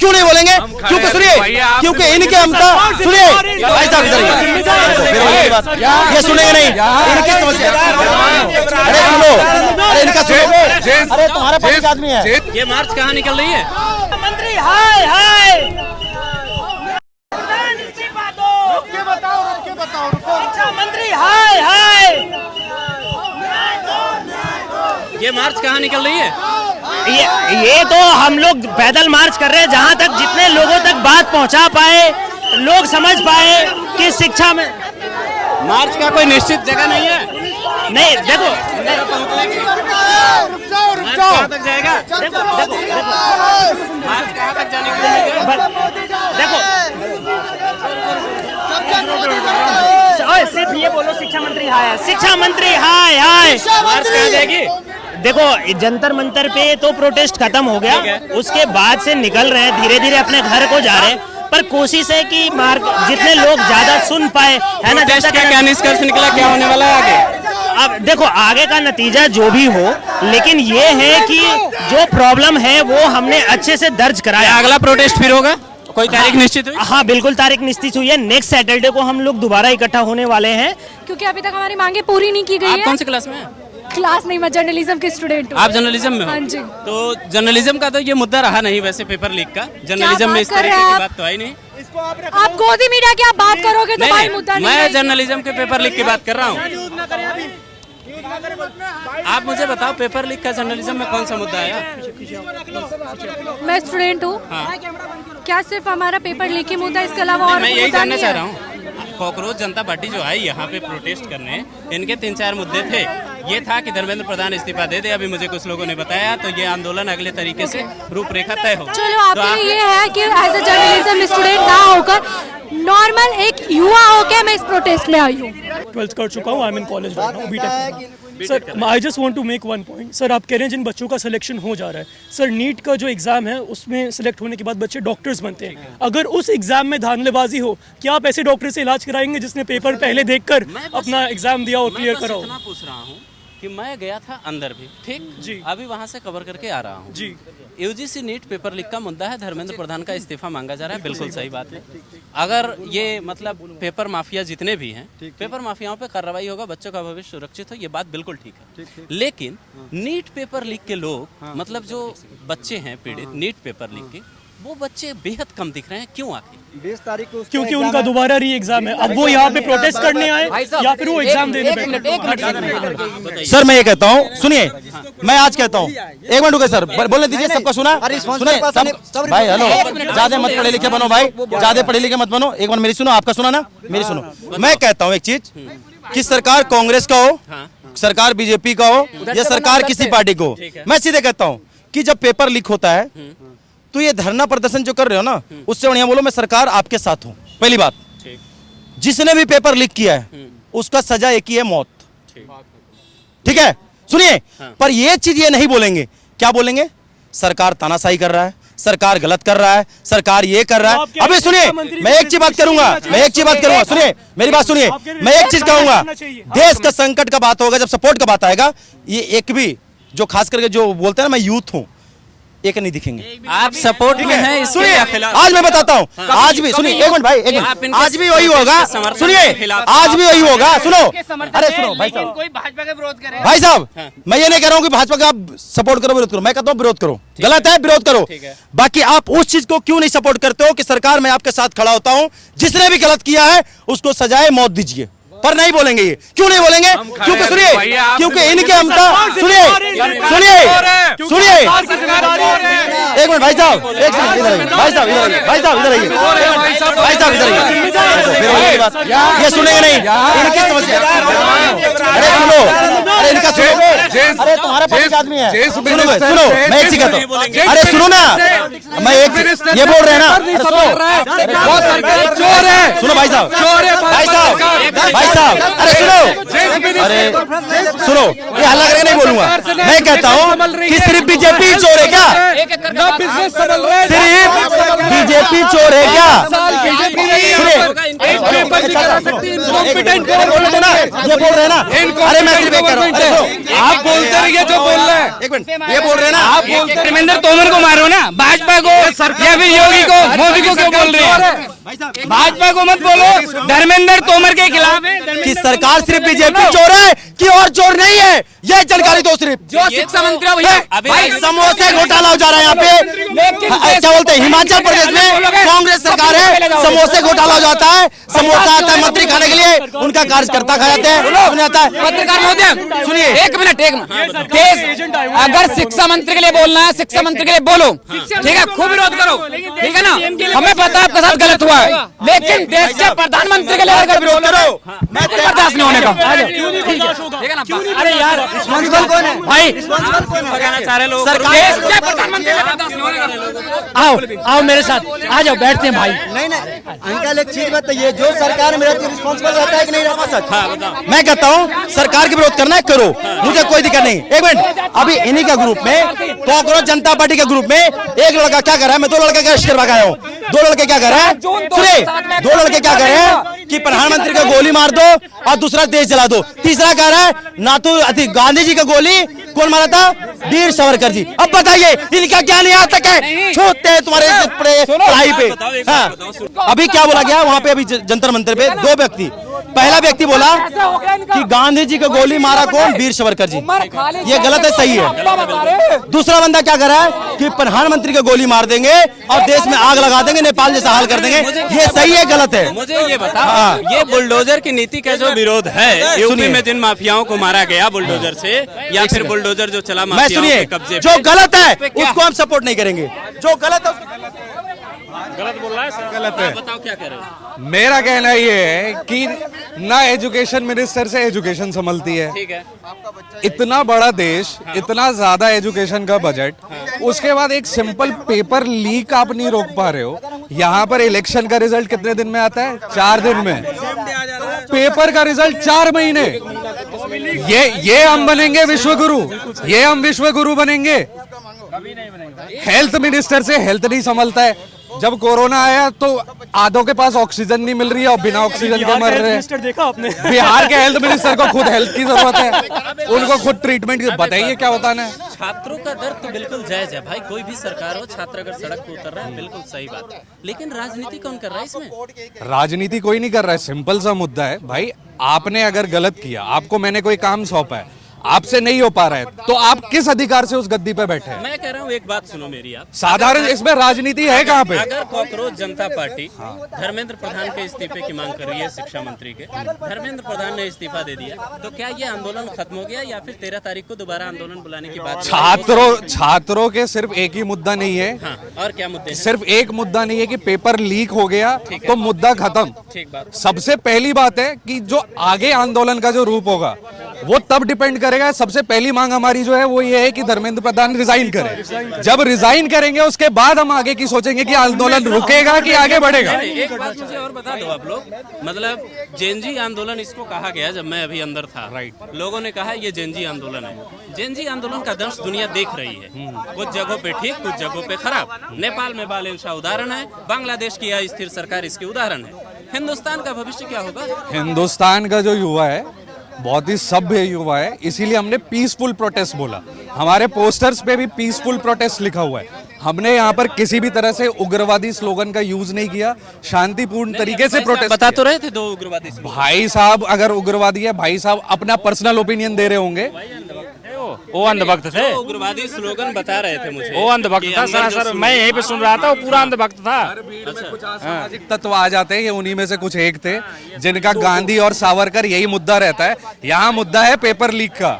क्यों नहीं बोलेंगे? क्योंकि सुनिए, क्योंकि इनके हमता सुनिए भाई साहब इधर ये सुनेंगे नहीं, इनकी समस्या। अरे सुनो, अरे इनका सुनो, अरे तुम्हारा 25 आदमी है। ये मार्च कहाँ निकल रही है? मंत्री हाय हाय शिक्षा मंत्री हाय हाय। ये मार्च कहाँ निकल रही है? ये तो हम लोग पैदल मार्च कर रहे हैं, जहाँ तक जितने लोगों तक बात पहुँचा पाए, लोग समझ पाए कि शिक्षा में मार्च का कोई निश्चित जगह नहीं है। नहीं। देखो मार्च कहाँ तक जाएगा? मार्च कहाँ तक जाने की देखो सिर्फ ये बोलो शिक्षा मंत्री हाय, शिक्षा मंत्री हाय हाय। मार्च कहाँ जाएगी? देखो जंतर मंतर पे तो प्रोटेस्ट खत्म हो गया, उसके बाद से निकल रहे हैं, धीरे धीरे अपने घर को जा रहे हैं, पर कोशिश है कि मार्ग जितने लोग ज्यादा सुन पाए, है ना। जनता का क्या निष्कर्ष निकला, क्या होने वाला है आगे? अब देखो आगे का नतीजा जो भी हो, लेकिन ये है कि जो प्रॉब्लम है वो हमने अच्छे से दर्ज कराया। अगला प्रोटेस्ट फिर होगा? कोई तारीख निश्चित हुई? हाँ बिल्कुल तारीख निश्चित हुई है। नेक्स्ट सैटरडे को हम लोग दोबारा इकट्ठा होने वाले हैं, क्योंकि अभी तक हमारी मांगे पूरी नहीं की गई आप है। कौन सी क्लास में हैं? क्लास नहीं, मैं जर्नलिज्म की स्टूडेंट हूँ। आप जर्नलिज्म में हो? हाँ जी। तो जर्नलिज्म का तो ये मुद्दा रहा नहीं वैसे, पेपर लीक का। जर्नलिज्म में इस तरह की बात तो आई नहीं। आप गोदी मीडिया की आप बात करोगे तो भाई मुद्दा नहीं मैं है। जर्नलिज्म के पेपर लीक की बात कर रहा हूँ। आप मुझे बताओ पेपर लीक का जर्नलिज्म में कौन सा मुद्दा आया? मैं स्टूडेंट हूँ। हाँ। क्या सिर्फ हमारा पेपर लीक ही मुद्दा, इसके अलावा और मैं यही मुद्दा जानना नहीं चाह है? रहा हूँ, कॉकरोच जनता पार्टी जो आई यहाँ पे प्रोटेस्ट करने, इनके 3-4 मुद्दे थे। ये था कि धर्मेंद्र प्रधान इस्तीफा दे दे, अभी मुझे कुछ लोगों ने बताया, तो ये आंदोलन अगले तरीके से रूपरेखा तय हो। चलो आपके लिए ये है कि एज ए जर्नलिज्म स्टूडेंट ना होकर नॉर्मल एक युवा होकर मैं इस प्रोटेस्ट में आई हूँ। 12th कर चुका हूँ, I am in college right now, BTech. Sir I just want to make one point. Sir आप कह रहे हैं जिन बच्चों का सिलेक्शन हो जा रहा है, सर नीट का जो एग्जाम है उसमें सिलेक्ट होने के बाद बच्चे डॉक्टर्स बनते हैं। अगर उस एग्जाम में धांधलेबाजी हो, क्या आप ऐसे डॉक्टर से इलाज कराएंगे जिसने पेपर पहले देखकर अपना एग्जाम दिया और क्लियर करा हो? मैं पूछ रहा हूँ कि मैं गया था अंदर भी, ठीक जी, अभी वहाँ से कवर करके आ रहा हूँ जी। यूजीसी नीट पेपर लीक का मुद्दा है, धर्मेंद्र प्रधान का इस्तीफा मांगा जा रहा है, बिल्कुल सही बात है। अगर ये मतलब पेपर माफिया जितने भी हैं, पेपर माफियाओं पे कार्रवाई होगा, बच्चों का भविष्य सुरक्षित हो, ये बात बिल्कुल ठीक है। लेकिन नीट पेपर लीक के लोग, मतलब जो बच्चे हैं पीड़ित नीट पेपर लीक के, वो बच्चे बेहद कम दिख रहे हैं। क्यों आखिर? 20 तारीख को क्योंकि उनका दोबारा री एग्जाम है। अब वो यहाँ पे प्रोटेस्ट करने आए या फिर वो एग्जाम देने बैठे? सर मैं ये कहता हूँ, सुनिए मैं आज कहता हूँ, एक मिनट रुके सर, बोलने दीजिए, सबका सुना सुनिए सब भाई। हेलो, ज्यादा मत पढ़े लिखे बनो भाई, ज्यादा पढ़े लिखे मत बनो। एक मिनट मेरी सुनो, आपका सुना ना, मेरी सुनो। मैं कहता हूँ एक चीज कि सरकार कांग्रेस का हो, सरकार बीजेपी का हो, या सरकार किसी पार्टी को, मैं सीधे कहता हूँ कि जब पेपर लीक होता है तो ये धरना प्रदर्शन जो कर रहे हो ना, उससे बढ़िया बोलो मैं सरकार आपके साथ हूँ। पहली बात, जिसने भी पेपर लीक किया है उसका सजा एक ही है, मौत। ठीक है, सुनिए। पर ये चीज ये नहीं बोलेंगे, क्या बोलेंगे? सरकार तानाशाही कर रहा है, सरकार गलत कर रहा है, सरकार ये कर रहा है। अभी सुनिए, मैं एक चीज बात करूंगा, सुनिए मेरी बात सुनिए, मैं एक चीज कहूंगा, देश का संकट का बात होगा, जब सपोर्ट का बात आएगा, ये एक भी जो खास करके जो बोलते हैं ना मैं यूथ हूँ, एक नहीं दिखेंगे। आप सपोर्ट में हैं इसके या खिलाफ? आज मैं बताता हूँ, आज भी सुनिए, एक मिनट भाई, एक मिनट, आज भी वही होगा, सुनिए आज भी वही होगा। सुनो, अरे सुनो भाई साहब, कोई भाजपा का विरोध करे? भाई साहब मैं ये नहीं कह रहा हूँ कि भाजपा का आप सपोर्ट करो विरोध करो, मैं कहता हूँ विरोध करो, गलत है विरोध करो। बाकी आप उस चीज को क्यों नहीं सपोर्ट करते हो कि सरकार मैं आपके साथ खड़ा होता हूँ, जिसने भी गलत किया है उसको सजाए मौत दीजिए, पर नहीं बोलेंगे। ये क्यों नहीं बोलेंगे? क्योंकि सुनिए, क्योंकि इनके हमता सुनिए सुनिए सुनिए एक मिनट भाई साहब, एक सेकंड इधर आइए, भाई साहब इधर आइए, भाई साहब इधर आइए, भाई साहब इधर आइए। ये सुनेंगे नहीं, इनकी समस्या। अरे सुनो, अरे इनका सुनो, अरे तुम्हारा 25 आदमी है, सुनो सुनो, मैं एक चीज कहता हूँ, अरे सुनो ना, मैं एक ये बोल रहे हैं ना, चोर है, सुनो भाई साहब, भाई साहब, भाई साहब, अरे सुनो, अरे सुनो, ये हल्ला करके नहीं बोलूंगा। मैं कहता हूँ कि सिर्फ बीजेपी चोर है क्या? सिर्फ बीजेपी चोर है क्या? सुनिए ये बोल रहे हैं ना, अरे मैं सिर्फ एक कह रहा हूँ, आप बोलते रहिए जो बोल रहे हैं। एक मिनट, ये बोल रहे हैं ना आप बोलते, धर्मेंद्र तोमर को मारो ना, भाजपा को या फिर योगी को, मोदी को क्यों बोल रहे हैं? भाजपा को मत बोलो, धर्मेंद्र तोमर के खिलाफ है कि सरकार सिर्फ बीजेपी चोर है कि और चोर नहीं है, ये जानकारी दो सिर्फ। जो शिक्षा मंत्री है भैया, भाई समोसे घोटाला हो जा रहा है यहाँ पे, क्या बोलते हैं, हिमाचल प्रदेश में कांग्रेस सरकार है, समोसे घोटाला हो जाता है, समोसा आता है मंत्री खाने के लिए, उनका कार्यकर्ता खा जाते हैं, सुना जाता है। पत्रकार महोदय सुनिए, एक मिनट अगर शिक्षा मंत्री के लिए बोलना है, शिक्षा मंत्री के लिए बोलो, ठीक है, खूब विरोध करो, ठीक है ना, हमें पता है आपके साथ गलत हुआ है, लेकिन देश के प्रधानमंत्री के लिए अगर विरोध करो, मैं बर्दाश्त नहीं होने का। ठीक है ना, अरे यार रिस्पॉन्सिबल कौन है भाई, सारे लोग सरकार देश के प्रधानमंत्री के लिए बर्दाश्त नहीं होने का। आओ आओ मेरे साथ आ जाओ, बैठते हैं भाई। नहीं अंकल एक चीज बताइए, जो सरकार में रहती है रिस्पॉन्सिबल रहता है कि नहीं रहता? सच मैं कहता हूँ सरकार के विरोध करना है करो, मुझे कोई दिक्कत नहीं। एक मिनट, अभी इन्हीं का ग्रुप में कांग्रेस जनता पार्टी के ग्रुप में एक लड़का क्या कर रहा है, मैं 2 लड़के का शिकार भगाया हूँ, 2 लड़के क्या कर रहे हैं, सुनिए 2 लड़के क्या कर रहे हैं कि प्रधानमंत्री को गोली मार दो और दूसरा देश जला दो, तीसरा कह रहा है ना तो गांधी जी का गोली कौन मारा था, वीर सावरकर जी। अब बताइए इनका ज्ञान यहाँ तक है, छूटते हैं तुम्हारे पढ़ाई पे। हाँ अभी क्या बोला गया वहाँ पे, अभी जंतर मंतर पे 2 व्यक्ति, पहला व्यक्ति बोला कि गांधी जी को गोली मारा कौन, वीर सावरकर जी, ये गलत है सही है। दूसरा बंदा क्या कर रहा है कि प्रधानमंत्री को गोली मार देंगे और देश में आग लगा देंगे, नेपाल जैसा हाल कर देंगे, ये सही है गलत है? मुझे ये बताओ, ये बुलडोजर की नीति का जो विरोध है, यूपी में जिन माफियाओं को मारा गया बुलडोजर से, या फिर बुलडोजर जो चला मैं माफियाओं सुनिए, के कब्जे जो गलत है उसको हम सपोर्ट नहीं करेंगे, जो गलत है गलत बोल रहा है सर, गलत है। बताओ क्या कह रहे हो? मेरा कहना ये है कि ना एजुकेशन मिनिस्टर से एजुकेशन संभलती है, ठीक है, इतना बड़ा देश, इतना ज्यादा एजुकेशन का बजट, उसके बाद एक सिंपल पेपर लीक आप नहीं रोक पा रहे हो। यहाँ पर इलेक्शन का रिजल्ट कितने दिन में आता है, 4 दिन में, पेपर का रिजल्ट 4 महीने। ये हम बनेंगे विश्वगुरु, ये हम विश्वगुरु बनेंगे। हेल्थ मिनिस्टर से हेल्थ नहीं संभलता है, जब कोरोना आया तो आधों के पास ऑक्सीजन नहीं मिल रही है और बिना ऑक्सीजन के मर रहे हैं। देखा आपने बिहार के हेल्थ मिनिस्टर को खुद हेल्थ की जरूरत है, उनको खुद ट्रीटमेंट की, बताइए क्या बताना है। छात्रों का दर्द तो बिल्कुल जायज है भाई, कोई भी सरकार हो, छात्र अगर सड़क पे उतर रहा है बिल्कुल सही बात है, लेकिन राजनीति कौन कर रहा है इसमें? राजनीति कोई नहीं कर रहा है, सिंपल सा मुद्दा है भाई, आपने अगर गलत किया, आपको मैंने कोई काम सौंपा है, आपसे नहीं हो पा रहा है, तो आप किस अधिकार से उस गद्दी पे बैठे हैं? मैं कह रहा हूँ एक बात सुनो मेरी, आप साधारण इसमें राजनीति है कहाँ पे? अगर कांग्रेस जनता पार्टी धर्मेंद्र प्रधान के इस्तीफे की मांग कर रही है, शिक्षा मंत्री के, धर्मेंद्र प्रधान ने इस्तीफा दे दिया, तो क्या ये आंदोलन खत्म हो गया या फिर 13 तारीख को दोबारा आंदोलन बुलाने की बात? छात्रों के सिर्फ एक ही मुद्दा नहीं है। हाँ, और क्या मुद्दे हैं? सिर्फ एक मुद्दा नहीं है कि पेपर लीक हो गया तो मुद्दा खत्म। ठीक बात। सबसे पहली बात है कि जो आगे आंदोलन का जो रूप होगा वो तब डिपेंड करेगा। सबसे पहली मांग हमारी जो है वो ये है कि धर्मेंद्र प्रधान रिजाइन करें। जब रिजाइन करेंगे उसके बाद हम आगे की सोचेंगे कि आंदोलन रुकेगा कि आगे बढ़ेगा। एक बात मुझे और बता दो आप लोग, मतलब जेनजी आंदोलन इसको कहा गया जब मैं अभी अंदर था, राइट, लोगों ने कहा ये जेनजी आंदोलन है। जेनजी आंदोलन का दंश दुनिया देख रही है, कुछ जगहों पे ठीक, कुछ जगहों पे खराब। नेपाल में बालेंशा उदाहरण है, बांग्लादेश की अस्थिर सरकार इसकी उदाहरण है। हिंदुस्तान का भविष्य क्या होगा? हिंदुस्तान का जो युवा है बहुत ही सभ्य युवा है, इसीलिए हमने पीसफुल प्रोटेस्ट बोला। हमारे पोस्टर्स पे भी पीसफुल प्रोटेस्ट लिखा हुआ है। हमने यहाँ पर किसी भी तरह से उग्रवादी स्लोगन का यूज नहीं किया, शांतिपूर्ण तरीके से प्रोटेस्ट बता तो रहे थे 2 उग्रवादी। भाई साहब अगर उग्रवादी है, भाई साहब अपना पर्सनल ओपिनियन दे रहे होंगे। वो अंधभक्त थे, उग्रवादी स्लोगन बता रहे थे मुझे। वो अंधभक्त था सर, मैं यहीं पे सुन रहा था, वो पूरा अंधभक्त था। सामाजिक तत्व आ जाते हैं, ये उन्हीं में से कुछ एक थे जिनका गांधी और सावरकर यही मुद्दा रहता है। यहाँ मुद्दा है पेपर लीक का।